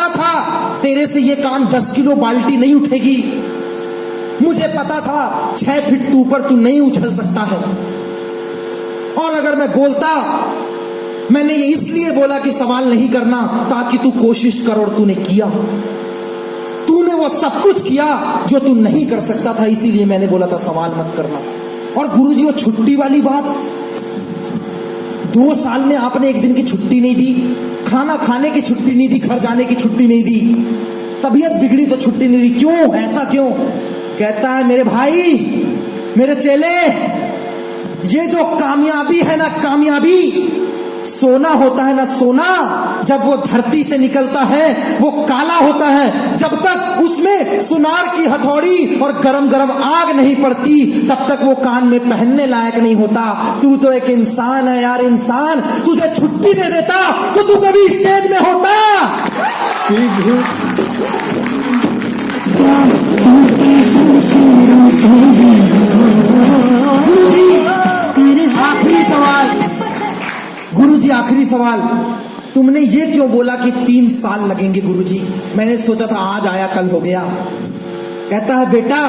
पता था तेरे से ये काम 10 किलो बाल्टी नहीं उठेगी। मुझे पता था 6 फीट तू ऊपर तू नहीं उछल सकता है। और अगर मैं बोलता, मैंने ये इसलिए बोला कि सवाल नहीं करना ताकि तू कोशिश कर, और तूने किया। तूने वो सब कुछ किया जो तू नहीं कर सकता था, इसीलिए मैंने बोला था सवाल मत करना। और गुरुजी वो छुट्टी वाली बात, 2 साल में आपने एक दिन की छुट्टी नहीं दी, खाना खाने की छुट्टी नहीं दी, घर जाने की छुट्टी नहीं दी, तबीयत बिगड़ी तो छुट्टी नहीं दी। क्यों? ऐसा क्यों? कहता है मेरे भाई, मेरे चेले, ये जो कामयाबी है ना, कामयाबी सोना होता है ना, सोना जब वो धरती से निकलता है वो काला होता है। जब तक उसमें सुनार की हथौड़ी और गरम गरम आग नहीं पड़ती तब तक वो कान में पहनने लायक नहीं होता। तू तो एक इंसान है यार, इंसान। तुझे छुट्टी दे देता तो तू कभी स्टेज में होता। आखिरी सवाल गुरुजी, आखिरी सवाल, तुमने ये क्यों बोला कि 3 साल लगेंगे गुरुजी? मैंने सोचा था आज आया कल हो गया। कहता है बेटा,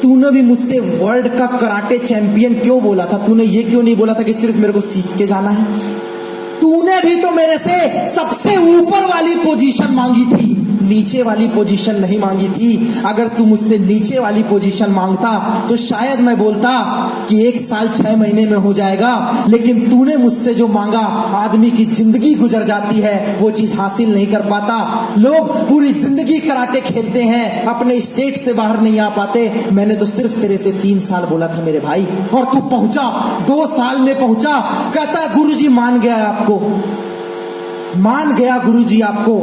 तूने भी मुझसे वर्ल्ड का कराटे चैंपियन क्यों बोला था? तूने ये क्यों नहीं बोला था कि सिर्फ मेरे को सीख के जाना है? तूने भी तो मेरे से सबसे ऊपर वाली पोजीशन मांगी थी, नीचे वाली पोजीशन नहीं मांगी थी। अगर तू मुझसे नीचे वाली पोजीशन मांगता तो शायद मैं बोलता कि 1 साल 6 महीने में हो जाएगा, लेकिन तूने मुझसे जो मांगा, आदमी की जिंदगी गुजर जाती है, वो चीज हासिल नहीं कर पाता। लोग पूरी जिंदगी कराटे खेलते हैं, अपने स्टेट से बाहर नहीं आ पाते। मैंने तो सिर्फ तेरे से 3 साल बोला था मेरे भाई, और तू पहुंचा 2 साल में पहुंचा। कहता गुरुजी मान गया आपको, मान गया गुरुजी आपको।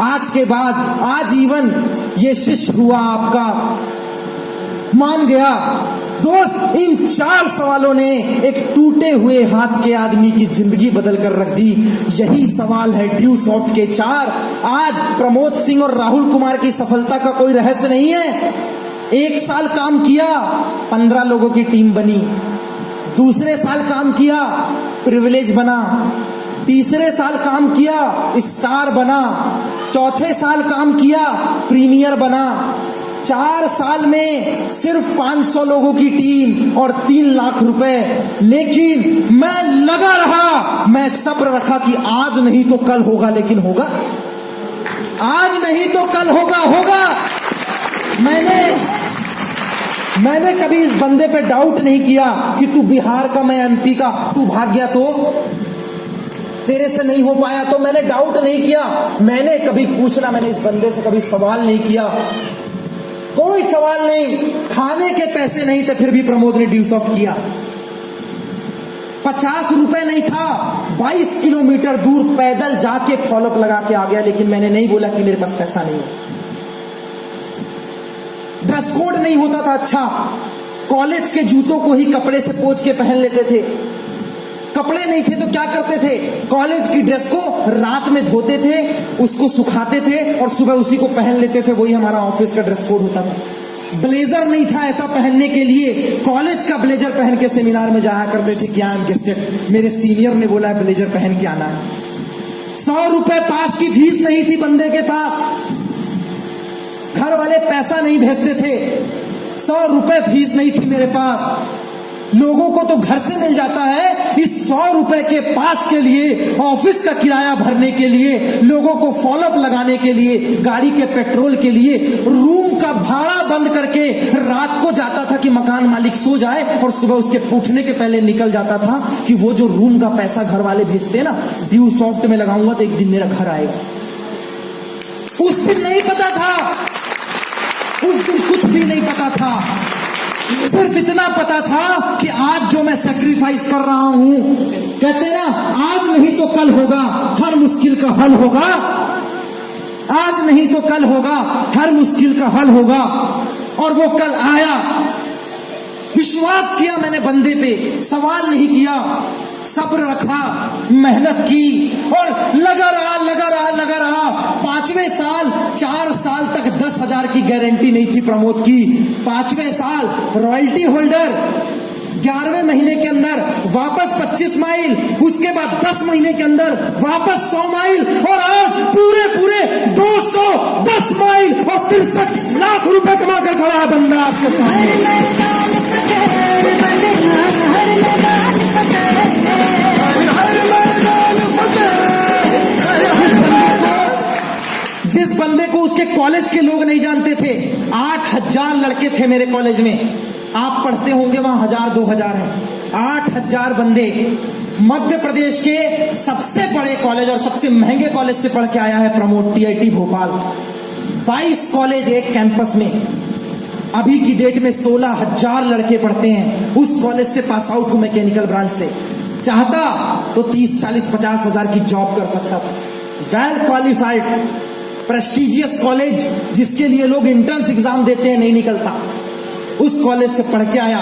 आज के बाद आजीवन ये शिष्य हुआ आपका, मान गया। दोस्त, इन 4 सवालों ने एक टूटे हुए हाथ के आदमी की जिंदगी बदल कर रख दी। यही सवाल है ड्यू सॉफ्ट के 4। आज प्रमोद सिंह और राहुल कुमार की सफलता का कोई रहस्य नहीं है। 1 साल काम किया, 15 लोगों की टीम बनी। दूसरे साल काम किया, प्रिविलेज बना। तीसरे साल काम किया, स्टार बना। चौथे साल काम किया, प्रीमियर बना। 4 साल में सिर्फ 500 लोगों की टीम और 3 लाख रुपए। लेकिन मैं लगा रहा, मैं सब्र रखा कि आज नहीं तो कल होगा, लेकिन होगा। आज नहीं तो कल होगा, होगा। मैंने कभी इस बंदे पे डाउट नहीं किया कि तू बिहार का, मैं एमपी का, तू भाग गया तो तेरे से नहीं हो पाया, तो मैंने डाउट नहीं किया। मैंने कभी पूछना, मैंने इस बंदे से कभी सवाल नहीं किया, कोई सवाल नहीं। खाने के पैसे नहीं थे फिर भी प्रमोद ने ड्यू सॉफ्ट किया। 50 रुपए नहीं था, 22 किलोमीटर दूर पैदल जाके फॉलोअप लगा के आ गया। लेकिन मैंने नहीं बोला कि मेरे पास पैसा नहीं है। ड्रेस कोड नहीं होता था अच्छा, कॉलेज के जूतों को ही कपड़े से पोंछ के पहन लेते थे। कपड़े नहीं थे तो क्या करते थे, कॉलेज की ड्रेस को रात में धोते थे, उसको सुखाते थे और सुबह उसी को पहन लेते थे। वही हमारा ऑफिस का ड्रेस कोड होता था। ब्लेजर नहीं था ऐसा पहनने के लिए, कॉलेज का ब्लेजर पहन के सेमिनार में जाया करते थे। क्या गेस्टेड, मेरे सीनियर ने बोला है ब्लेजर पहन के आना है। 100 रुपए पास की फीस नहीं थी बंदे के पास, घर वाले पैसा नहीं भेजते थे। 100 रुपए फीस नहीं थी मेरे पास। लोगों को तो घर से मिल जाता है, इस 100 रुपए के पास के लिए, ऑफिस का किराया भरने के लिए, लोगों को फॉलोअप लगाने के लिए, गाड़ी के पेट्रोल के लिए, रूम का भाड़ा बंद करके रात को जाता था कि मकान मालिक सो जाए और सुबह उसके उठने के पहले निकल जाता था कि वो जो रूम का पैसा घर वाले भेजते हैं ना, ड्यू सॉफ्ट में लगाऊंगा तो एक दिन मेरा घर आएगा। उस दिन नहीं पता था, उस दिन कुछ भी नहीं पता था। सिर्फ इतना पता था कि आज जो मैं सैक्रिफाइस कर रहा हूं, कहते ना आज नहीं तो कल होगा, हर मुश्किल का हल होगा। आज नहीं तो कल होगा, हर मुश्किल का हल होगा। और वो कल आया। विश्वास किया मैंने बंदे पे, सवाल नहीं किया, सब्र रखा, मेहनत की और लगा रहा। 5वें साल, 4 साल तक 10,000 की गारंटी नहीं थी प्रमोद की। 5वें साल रॉयल्टी होल्डर, 11वें महीने के अंदर वापस 25 माइल, उसके बाद 10 महीने के अंदर वापस 100 माइल, और आज पूरे 63 लाख रुपए कमा कर खड़ा है बंदा आपके सामने। जिस बंदे को उसके कॉलेज के लोग नहीं जानते थे, 8000 लड़के थे मेरे कॉलेज में। आप पढ़ते होंगे वहां 1000 2000 है, 8000 बंदे मध्य प्रदेश के सबसे बड़े कॉलेज और सबसे महंगे कॉलेज से पढ़ के आया है प्रमोद, टीआईटी भोपाल। 22 कॉलेज एक कैंपस में। अभी की डेट में 16000 लड़के पढ़ते हैं। उस कॉलेज से पास आउट हूं मैकेनिकल ब्रांच से। चाहता तो 30 40 50 हजार की जॉब कर सकता था। वेल क्वालिफाइड प्रेस्टिजियस कॉलेज जिसके लिए लोग एंट्रेंस एग्जाम देते हैं, नहीं निकलता। उस कॉलेज से पढ़ के आया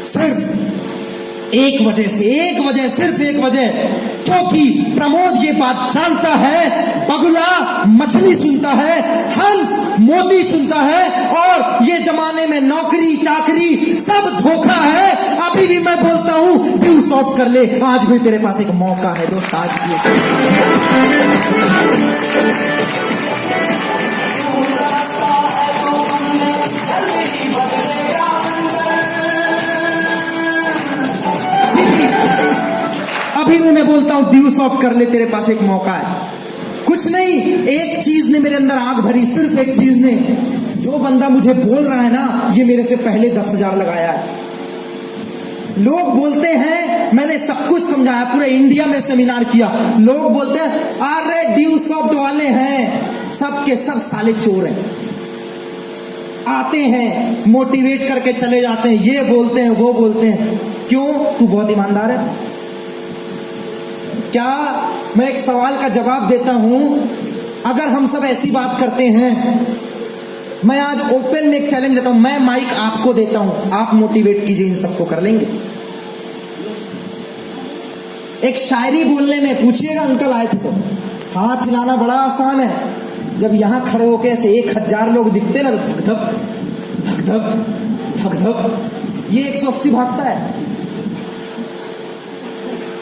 सिर्फ एक वजह, सिर्फ एक वजह, क्योंकि प्रमोद ये बात जानता है, बगुला मछली चुनता है, हंस मोती चुनता है, और ये जमाने में नौकरी चाकरी सब धोखा है। अभी भी मैं बोलता हूं ड्यू सॉफ्ट कर ले, आज भी तेरे पास एक मौका है दोस्त, आज भी। अभी भी मैं बोलता हूं ड्यू सॉफ्ट कर ले, तेरे पास एक मौका है। कुछ नहीं, एक चीज ने मेरे अंदर आग भरी, सिर्फ एक चीज ने। जो बंदा मुझे बोल रहा है ना, ये मेरे से पहले 10,000 लगाया है। लोग बोलते हैं, मैंने सब कुछ समझाया, पूरे इंडिया में सेमिनार किया। लोग बोलते हैं अरे ड्यू सॉफ्ट वाले हैं, सब के सब साले चोर हैं। आते हैं मोटिवेट करके चले जाते हैं, ये बोलते हैं वो बोलते हैं। क्यों? तू बहुत ईमानदार है क्या? मैं एक सवाल का जवाब देता हूं। अगर हम सब ऐसी बात करते हैं, मैं आज ओपन में एक चैलेंज देता हूं, मैं माइक आपको देता हूं, आप मोटिवेट कीजिए, इन सबको कर लेंगे। एक शायरी बोलने में पूछिएगा, अंकल आए थे तो हाथ हिलाना बड़ा आसान है। जब यहां खड़े होकर ऐसे 1000 लोग दिखते ना, तो धक धक धक धक धक धक, ये 180 भागता है।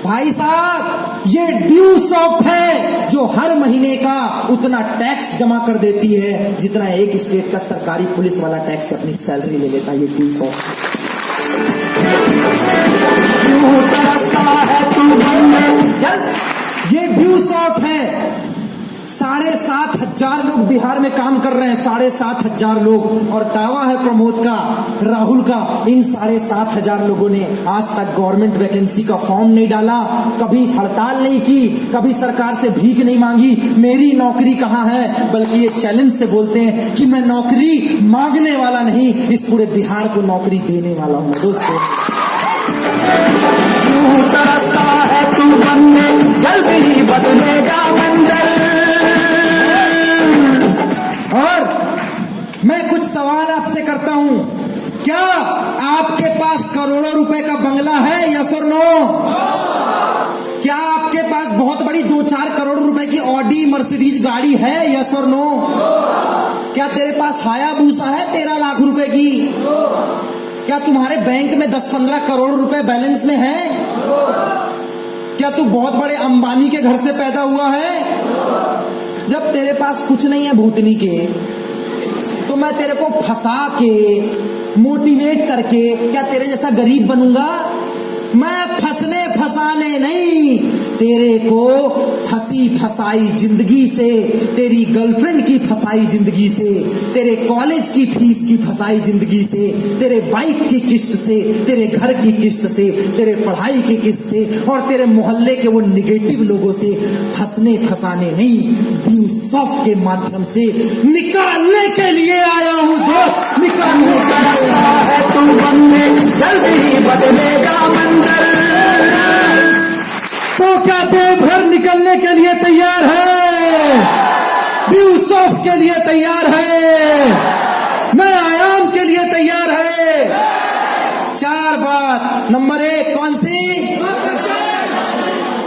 भाई साहब, ये ड्यू सॉफ्ट है जो हर महीने का उतना टैक्स जमा कर देती है जितना एक स्टेट का सरकारी पुलिस वाला टैक्स अपनी सैलरी ले लेता है। ये ड्यू सॉफ्ट ये ड्यू सॉफ्ट है। 7,500 लोग बिहार में काम कर रहे हैं, 7,500 लोग, और दावा है प्रमोद का, राहुल का, इन 7,500 लोगों ने आज तक गवर्नमेंट वैकेंसी का फॉर्म नहीं डाला, कभी हड़ताल नहीं की, कभी सरकार से भीख नहीं मांगी, मेरी नौकरी कहाँ है, बल्कि ये चैलेंज से बोलते हैं कि मैं नौकरी मांगने वाला नहीं, इस पूरे बिहार को नौकरी देने वाला हूं। दोस्तों, है तू बनने, जल्दी ही बदलेगा मंजर। और मैं कुछ सवाल आपसे करता हूं, क्या आपके पास करोड़ों रुपए का बंगला है? यस और नो? क्या आपके पास बहुत बड़ी 2-4 करोड़ रुपए की ऑडी मर्सिडीज गाड़ी है? यस और नो? क्या तेरे पास हायाबूसा है 13 लाख रुपए की? क्या तुम्हारे बैंक में 10-15 करोड़ रुपए बैलेंस में है? क्या तू बहुत बड़े अंबानी के घर से पैदा हुआ है? जब तेरे पास कुछ नहीं है भूतनी के, तो मैं तेरे को फंसा के मोटिवेट करके क्या तेरे जैसा गरीब बनूंगा? मैं फंसने फंसाने नहीं, तेरे को फंसी फसाई जिंदगी से, तेरी गर्लफ्रेंड की फसाई जिंदगी से, तेरे कॉलेज की फीस की फसाई जिंदगी से, तेरे बाइक की किस्त से, तेरे घर की किस्त से, तेरे पढ़ाई की किस्त से, और तेरे मोहल्ले के वो निगेटिव लोगों से फंसने फंसाने नहीं, ड्यू सॉफ्ट के माध्यम से निकालने के लिए आया हूं। दोस्त, निकालने का रास्ता है तू बनने, जल्दी ही बदलेगा मंजर। तो क्या देवघर निकलने के लिए तैयार है? ड्यू सॉफ्ट के लिए तैयार है? नए आयाम के लिए तैयार है? 4 बात। नंबर 1 कौन सी?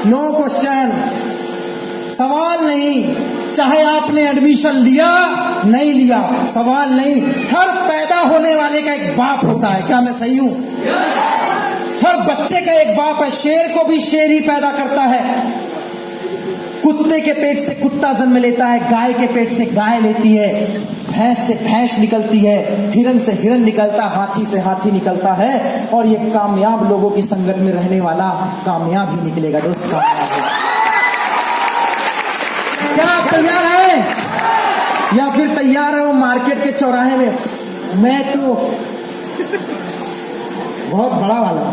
नो क्वेश्चन, सवाल नहीं। चाहे आपने एडमिशन लिया नहीं लिया, सवाल नहीं। हर पैदा होने वाले का एक बाप होता है, क्या मैं सही हूं? हर बच्चे का एक बाप है, शेर को भी शेर ही पैदा करता है। कुत्ते के पेट से कुत्ता जन्म लेता है, गाय के पेट से गाय लेती है, भैंस से भैंस निकलती है, हिरन से हिरन निकलता, हाथी से हाथी निकलता है। और ये कामयाब लोगों की संगत में रहने वाला कामयाब ही निकलेगा दोस्त, कामयाब है। क्या आप तैयार है या फिर तैयार है वो मार्केट के चौराहे में? मैं तो बहुत बड़ा वाला,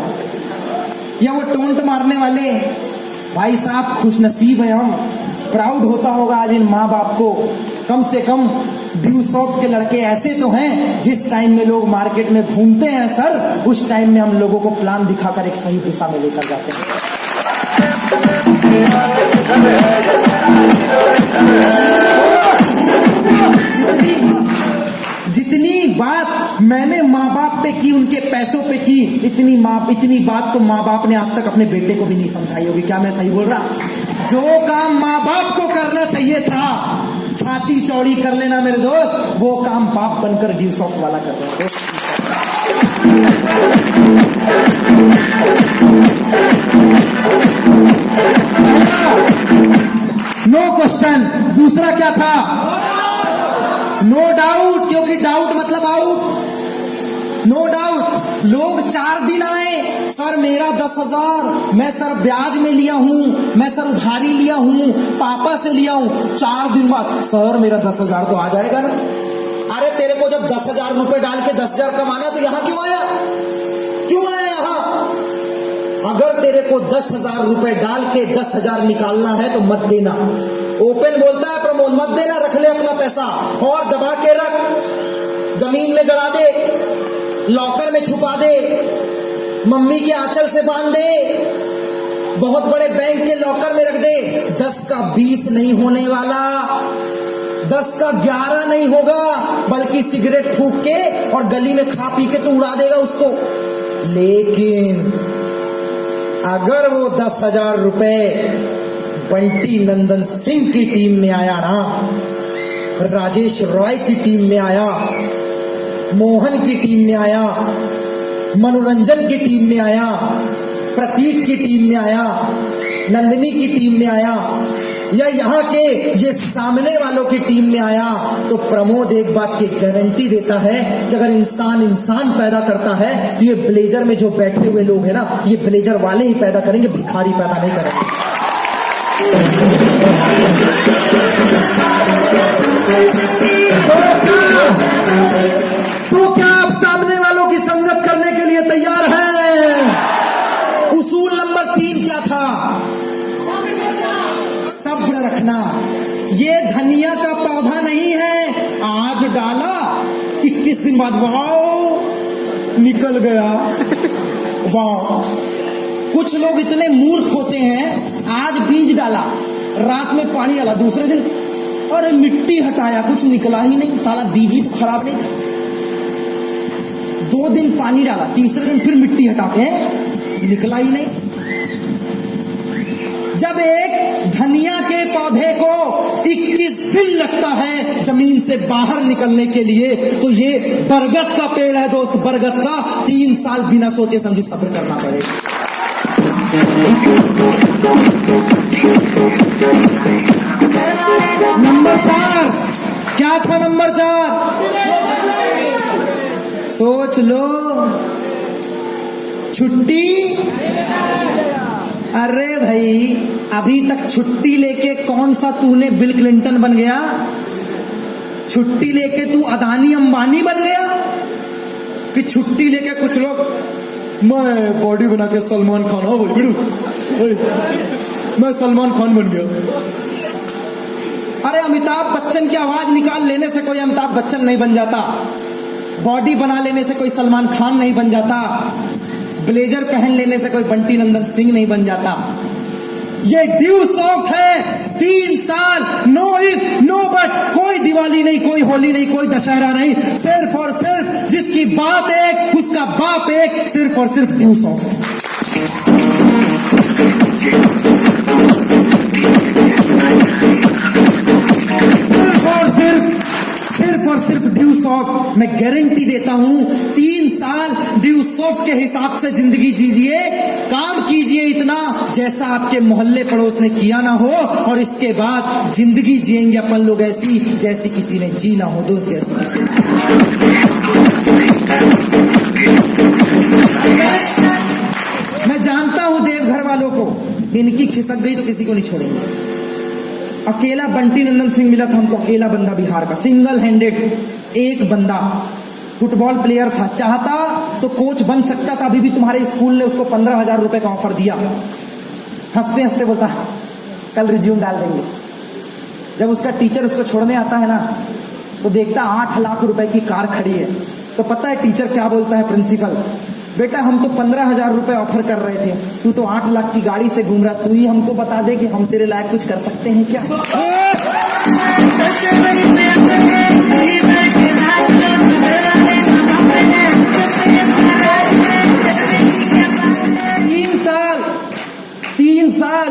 या वो टोंट मारने वाले भाई साहब, खुशनसीब है हम। प्राउड होता होगा आज इन माँ बाप को, कम से कम ड्यूसॉफ्ट के लड़के ऐसे तो हैं जिस टाइम में लोग मार्केट में घूमते हैं सर, उस टाइम में हम लोगों को प्लान दिखाकर एक सही दिशा में लेकर जाते हैं। जितनी बात मैंने माँ बाप पे की, उनके पैसों पे की, इतनी बात तो माँ बाप ने आज तक अपने बेटे को भी नहीं समझाई होगी। क्या मैं सही बोल रहा? जो काम माँ बाप को करना चाहिए था, छाती चौड़ी कर लेना मेरे दोस्त, वो काम बाप बनकर ड्यूसॉफ्ट वाला कर रहे हैं। No question. दूसरा क्या था? नो डाउट, क्योंकि डाउट मतलब आउट। No doubt. लोग 4 दिन आए, सर मेरा 10,000 मैं सर ब्याज में लिया हूं, मैं सर उधारी लिया हूं, पापा से लिया हूं। 4 दिन बाद सर मेरा 10,000 तो आ जाएगा ना। अरे तेरे को जब 10,000 रुपए डाल के 10,000 कमाना तो यहां क्यों आया? क्यों आया यहां? अगर तेरे को 10,000 रुपए डाल के 10,000 निकालना है तो मत देना। ओपन बोलता है प्रमोद, मत देना, रख ले अपना पैसा और दबा के रख, जमीन में गड़ा दे, लॉकर में छुपा दे, मम्मी के आंचल से बांध दे, बहुत बड़े बैंक के लॉकर में रख दे। 10 का 20 नहीं होने वाला, 10 का 11 नहीं होगा, बल्कि सिगरेट फूंक के और गली में खा पी के तो उड़ा देगा उसको। लेकिन अगर वो 10,000 रुपए बंटी नंदन सिंह की टीम में आया ना, राजेश रॉय की टीम में आया, मोहन की टीम में आया, मनोरंजन की टीम में आया, प्रतीक की टीम में आया, नंदिनी की टीम में आया, या यहाँ के ये सामने वालों की टीम में आया, तो प्रमोद एक बात की गारंटी देता है कि अगर इंसान पैदा करता है तो ये ब्लेजर में जो बैठे हुए लोग हैं ना, ये ब्लेजर वाले ही पैदा करेंगे, भिखारी पैदा नहीं करेंगे। तो क्या आप सामने वालों की संगत करने के लिए तैयार हैं? उसूल नंबर 3 क्या था? सब्र रखना। ये धनिया का पौधा नहीं है, आज डाला 21 दिन बाद वाह निकल गया, वाह। कुछ लोग इतने मूर्ख होते हैं, आज बीज डाला, रात में पानी डाला, दूसरे दिन अरे मिट्टी हटाया, कुछ निकला ही नहीं, साला बीज ही तो खराब नहीं था। 2 दिन पानी डाला, तीसरे दिन फिर मिट्टी हटाते हैं, निकला ही नहीं। जब एक धनिया के पौधे को 21 दिन लगता है जमीन से बाहर निकलने के लिए, तो ये बरगद का पेड़ है दोस्त, बरगद का 3 साल बिना सोचे समझे सब्र करना पड़ेगा। नंबर 4 क्या था? नंबर 4 सोच लो, छुट्टी। अरे भाई अभी तक छुट्टी लेके कौन सा तूने बिल क्लिंटन बन गया? छुट्टी लेके तू अदानी अंबानी बन गया? कि छुट्टी लेके कुछ लोग मैं बॉडी बना के सलमान खान, हो बिड़ू मैं सलमान खान बन गया। अरे अमिताभ बच्चन की आवाज निकाल लेने से कोई अमिताभ बच्चन नहीं बन जाता, बॉडी बना लेने से कोई सलमान खान नहीं बन जाता, ब्लेजर पहन लेने से कोई बंटी नंदन सिंह नहीं बन जाता। ये ड्यूसॉफ्ट है, 3 साल, नो इफ नो बट, कोई दिवाली नहीं, कोई होली नहीं, कोई दशहरा नहीं, सिर्फ और सिर्फ जिसकी बात एक, उसका बाप एक, सिर्फ और सिर्फ ड्यूसॉफ्ट। सिर्फ और सिर्फ ड्यूसॉफ्ट। मैं गारंटी देता हूं 3 साल साल ड्यू सॉफ्ट के हिसाब से जिंदगी जीजिए, काम कीजिए इतना जैसा आपके मोहल्ले पड़ोस ने किया ना हो, और इसके बाद जिंदगी जिएंगे अपन लोग ऐसी जैसी किसी ने जी ना हो। दोस्त जैसे मैं जानता हूं देवघर वालों को, इनकी खिसक गई तो किसी को नहीं छोड़ेंगे। अकेला बंटी नंदन सिंह मिला था हमको, अकेला बंदा बिहार का, सिंगल हैंडेड एक बंदा, फुटबॉल प्लेयर था, चाहता तो कोच बन सकता था। अभी भी तुम्हारे स्कूल ने उसको 15,000 रुपए का ऑफर दिया। हंसते हंसते बोलता कल रिज्यूम डाल देंगे। जब उसका टीचर उसको छोड़ने आता है ना, तो देखता 8 लाख रुपए की कार खड़ी है, तो पता है टीचर क्या बोलता है, प्रिंसिपल, बेटा हम तो 15,000 रुपए ऑफर कर रहे थे, तू तो 8 लाख की गाड़ी से घूम रहा, तू ही हमको बता दे कि हम तेरे लायक कुछ कर सकते हैं क्या। 3 साल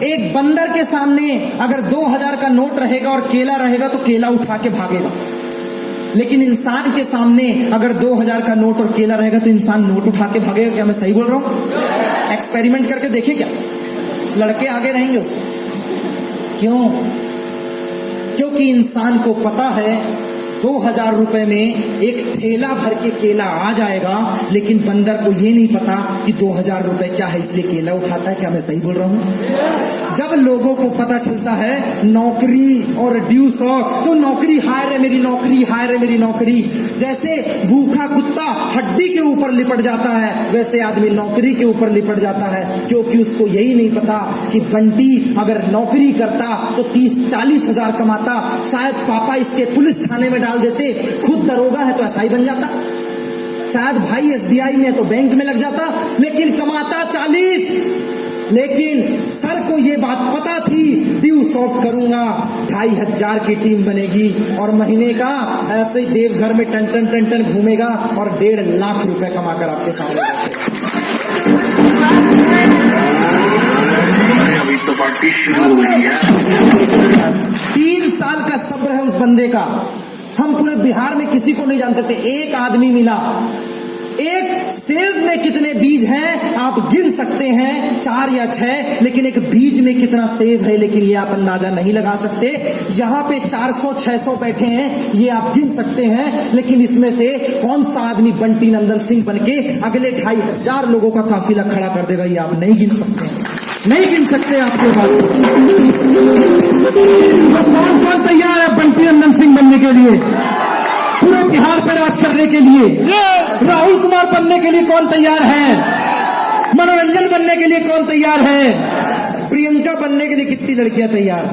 एक बंदर के सामने अगर 2,000 का नोट रहेगा और केला रहेगा तो केला उठा के भागेगा, लेकिन इंसान के सामने अगर 2,000 का नोट और केला रहेगा तो इंसान नोट उठा के भागेगा। क्या मैं सही बोल रहा हूं? एक्सपेरिमेंट करके देखें क्या, लड़के आगे रहेंगे उसमें। क्यों? क्योंकि इंसान को पता है 2,000 रुपए में एक थैला भर के केला आ जाएगा, लेकिन बंदर को ये नहीं पता कि 2,000 रुपए क्या है, इसलिए केला उठाता है। क्या मैं सही बोल रहा हूं? जब लोगों को पता चलता है नौकरी और ड्यू शॉक, तो नौकरी हाय रे मेरी नौकरी, हाय रे मेरी नौकरी। जैसे भूखा कुत्ता हड्डी के ऊपर लिपट जाता है, वैसे आदमी नौकरी के ऊपर लिपट जाता है, क्योंकि उसको यही नहीं पता कि बंटी अगर नौकरी करता तो 30-40 हजार कमाता, शायद पापा इसके पुलिस थाने में डाल देते, खुद दरोगा है तो एसआई बन जाता, शायद भाई एसबीआई में है तो बैंक में लग जाता, लेकिन कमाता 40। लेकिन सर को ये बात पता थी, ड्यू सॉफ्ट करूंगा 2,500 की टीम बनेगी और महीने का ऐसे ही देवघर में टन घूमेगा और 1.5 लाख रुपए कमाकर आपके सामने। अभी तो पार्टी शुरू हुई है। 3 साल का सब्र है उस बंदे का। हम पूरे बिहार में किसी को नहीं जानते थे। एक आदमी मिला, एक सेब में कितने बीज हैं आप गिन सकते हैं, 4 या 6, लेकिन एक बीज में कितना सेब है लेकिन ये आप अंदाजा नहीं लगा सकते। यहाँ पे 400-600 बैठे हैं, ये आप गिन सकते हैं, लेकिन इसमें से कौन सा आदमी बंटी नंदन सिंह बनके अगले 2,500 लोगों का काफिला खड़ा कर देगा, ये आप नहीं गिन सकते, नहीं गिन सकते। आपके बात कौन कौन तैयार है बंटी नंदन सिंह बनने के लिए, पूरे बिहार पर राज करने के लिए? राहुल कुमार बनने के लिए कौन तैयार है? मनोरंजन बनने के लिए कौन तैयार है? प्रियंका बनने के लिए कितनी लड़कियां तैयार?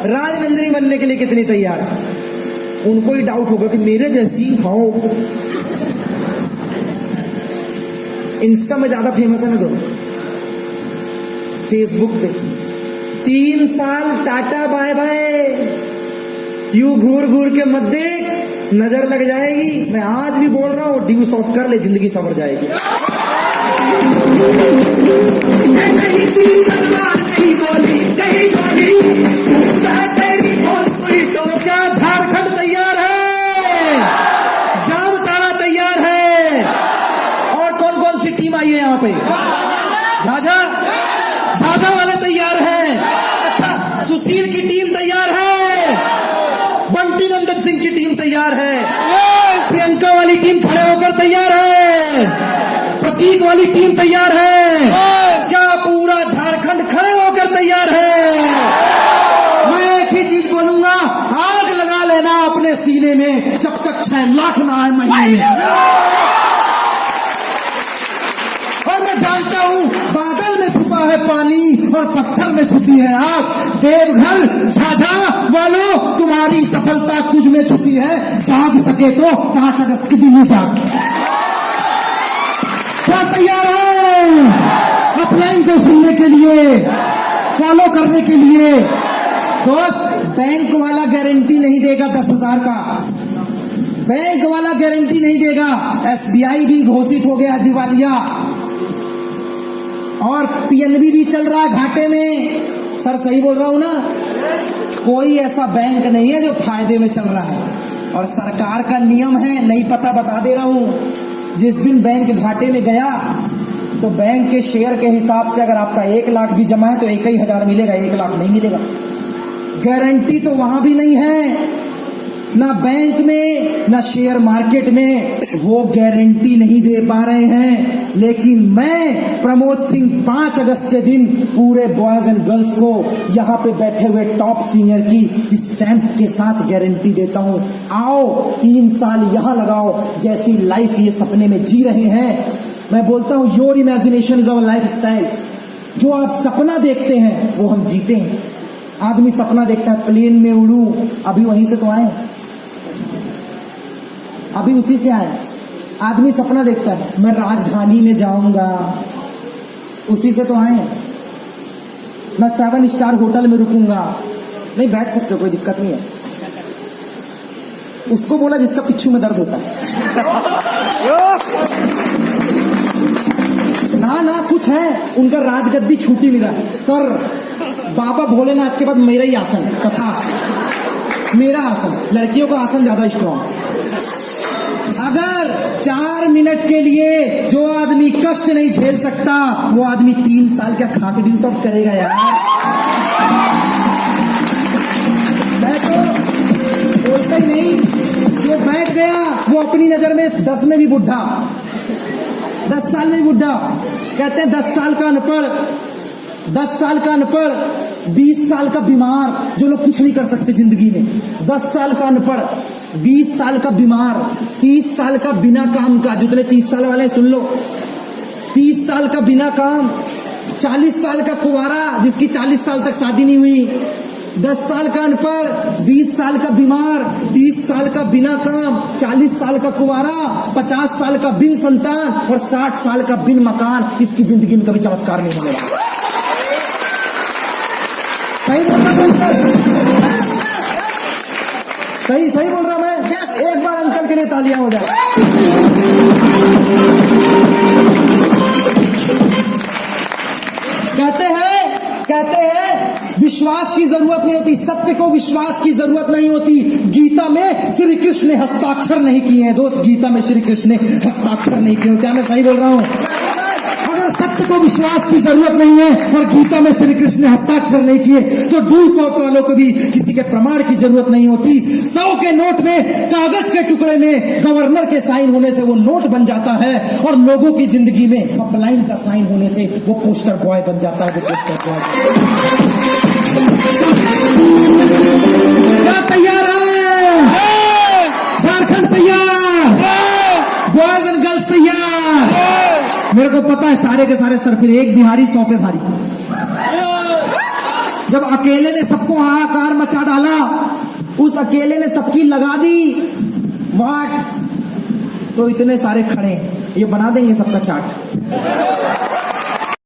राजनंदिनी बनने के लिए कितनी तैयार? उनको ही डाउट होगा कि मेरे जैसी हो। इंस्टा में ज्यादा फेमस है ना, तो फेसबुक पे 3 साल टाटा बाय बाय, यू घूर घूर के मत देख, नजर लग जाएगी। मैं आज भी बोल रहा हूं, ड्यू सॉफ्ट कर ले, जिंदगी संवर जाएगी। तो क्या झारखंड तैयार है? जामताड़ा तैयार है? और कौन कौन सी टीम आई है यहाँ पे? झाझा वाले तैयार हैं? अच्छा, सुशील की टीम तैयार है, बंटी नंदन सिंह की टीम तैयार है, प्रियंका वाली टीम खड़े होकर तैयार है, प्रतीक वाली टीम तैयार है, क्या पूरा झारखंड खड़े होकर तैयार है? मैं एक ही चीज बोलूंगा, आग लगा लेना अपने सीने में जब तक 6 लाख ना आए महीने में। और मैं जानता हूं बादल में छुपा है पानी और पत्थर में छुपी है आग। देवघर झाझा वालों, तुम्हारी सफलता तुझ में छुपी है, जाग सके तो 5 अगस्त के दिन ही जाग। क्या तैयार हो अपलाइन को सुनने के लिए, फॉलो करने के लिए? दोस्त, बैंक वाला गारंटी नहीं देगा 10,000 का, बैंक वाला गारंटी नहीं देगा। एसबीआई भी घोषित हो गया दिवालिया और पीएनबी भी चल रहा है घाटे में। सर सही बोल रहा हूं ना? कोई ऐसा बैंक नहीं है जो फायदे में चल रहा है, और सरकार का नियम है, नहीं पता बता दे रहा हूं, जिस दिन बैंक घाटे में गया तो बैंक के शेयर के हिसाब से अगर आपका 1 लाख भी जमा है तो 1,000 मिलेगा, 1 लाख नहीं मिलेगा। गारंटी तो वहां भी नहीं है, ना बैंक में ना शेयर मार्केट में, वो गारंटी नहीं दे पा रहे हैं। लेकिन मैं प्रमोद सिंह 5 अगस्त के दिन पूरे बॉयज एंड गर्ल्स को यहाँ पे बैठे हुए टॉप सीनियर की स्टैंप के साथ गारंटी देता हूं, आओ 3 साल यहां लगाओ, जैसी लाइफ ये सपने में जी रहे हैं। मैं बोलता हूं your imagination is our life style. जो आप सपना देखते हैं वो हम जीते हैं। आदमी सपना देखता है प्लेन में उड़ू, अभी वहीं से तो आए, अभी उसी से आए। आदमी सपना देखता है मैं राजधानी में जाऊंगा, उसी से तो आए। मैं 7 स्टार होटल में रुकूंगा, नहीं बैठ सकते, कोई दिक्कत नहीं है। उसको बोला जिसका पिच्छू में दर्द होता है। ना कुछ है, उनका राजगद्दी छूटी नहीं रहा। सर बाबा भोलेनाथ के बाद मेरा ही आसन, कथा मेरा आसन, लड़कियों का आसन ज्यादा स्ट्रॉन्ग। अगर 4 मिनट के लिए जो आदमी कष्ट नहीं झेल सकता, वो आदमी 3 साल का खाकड़ी सब करेगा यार। मैं तो बोलता ही नहीं, जो बैठ गया वो अपनी नजर में 10 में भी बुढ़ा, 10 साल में भी बुढ़ा। कहते हैं 10 साल का अनपढ़, 10 साल का अनपढ़, 20 साल का बीमार, जो लोग कुछ नहीं कर सकते जिंदगी में। 10 साल का अनपढ़, 20 साल का बीमार, 30 साल का बिना काम का, जितने 30 साल वाले सुन लो, 30 साल का बिना काम, 40 साल का कुंवारा जिसकी 40 साल तक शादी नहीं हुई, 10 साल का अनपढ़, 20 साल का बीमार, 30 साल का बिना काम, 40 साल का कुंवारा, 50 साल का बिन संतान और 60 साल का बिन मकान। इसकी जिंदगी में कभी चमत्कार नहीं होने वाला। सही बोल रहा सही बोल रहा मैं। एक बार अंकल के लिए तालियां हो जाए। कहते हैं विश्वास की जरूरत नहीं होती, सत्य को विश्वास की जरूरत नहीं होती। गीता में श्री कृष्ण ने हस्ताक्षर नहीं किए हैं दोस्त, गीता में श्री कृष्ण ने हस्ताक्षर नहीं किए। क्या मैं सही बोल रहा हूं? अगर सत्य को विश्वास की जरूरत नहीं है और गीता में श्री कृष्ण ने हस्ताक्षर नहीं किए, तो 200 वालों को भी किसी के प्रमाण की जरूरत नहीं होती। 100 के नोट में, कागज के टुकड़े में गवर्नर के साइन होने से वो नोट बन जाता है, और लोगों की जिंदगी में अपलाइन का साइन होने से वो पोस्टर बॉय बन जाता है। वो पोस्टर बॉय क्या तैयार है? झारखंड तैयार, बॉयज एंड गर्ल्स तैयार। मेरे को पता है सारे के सारे सर फिर एक बिहारी 100 पे भारी। जब अकेले ने सबको हाहाकार मचा डाला, उस अकेले ने सबकी लगा दी वाट, तो इतने सारे खड़े, ये बना देंगे सबका चाट।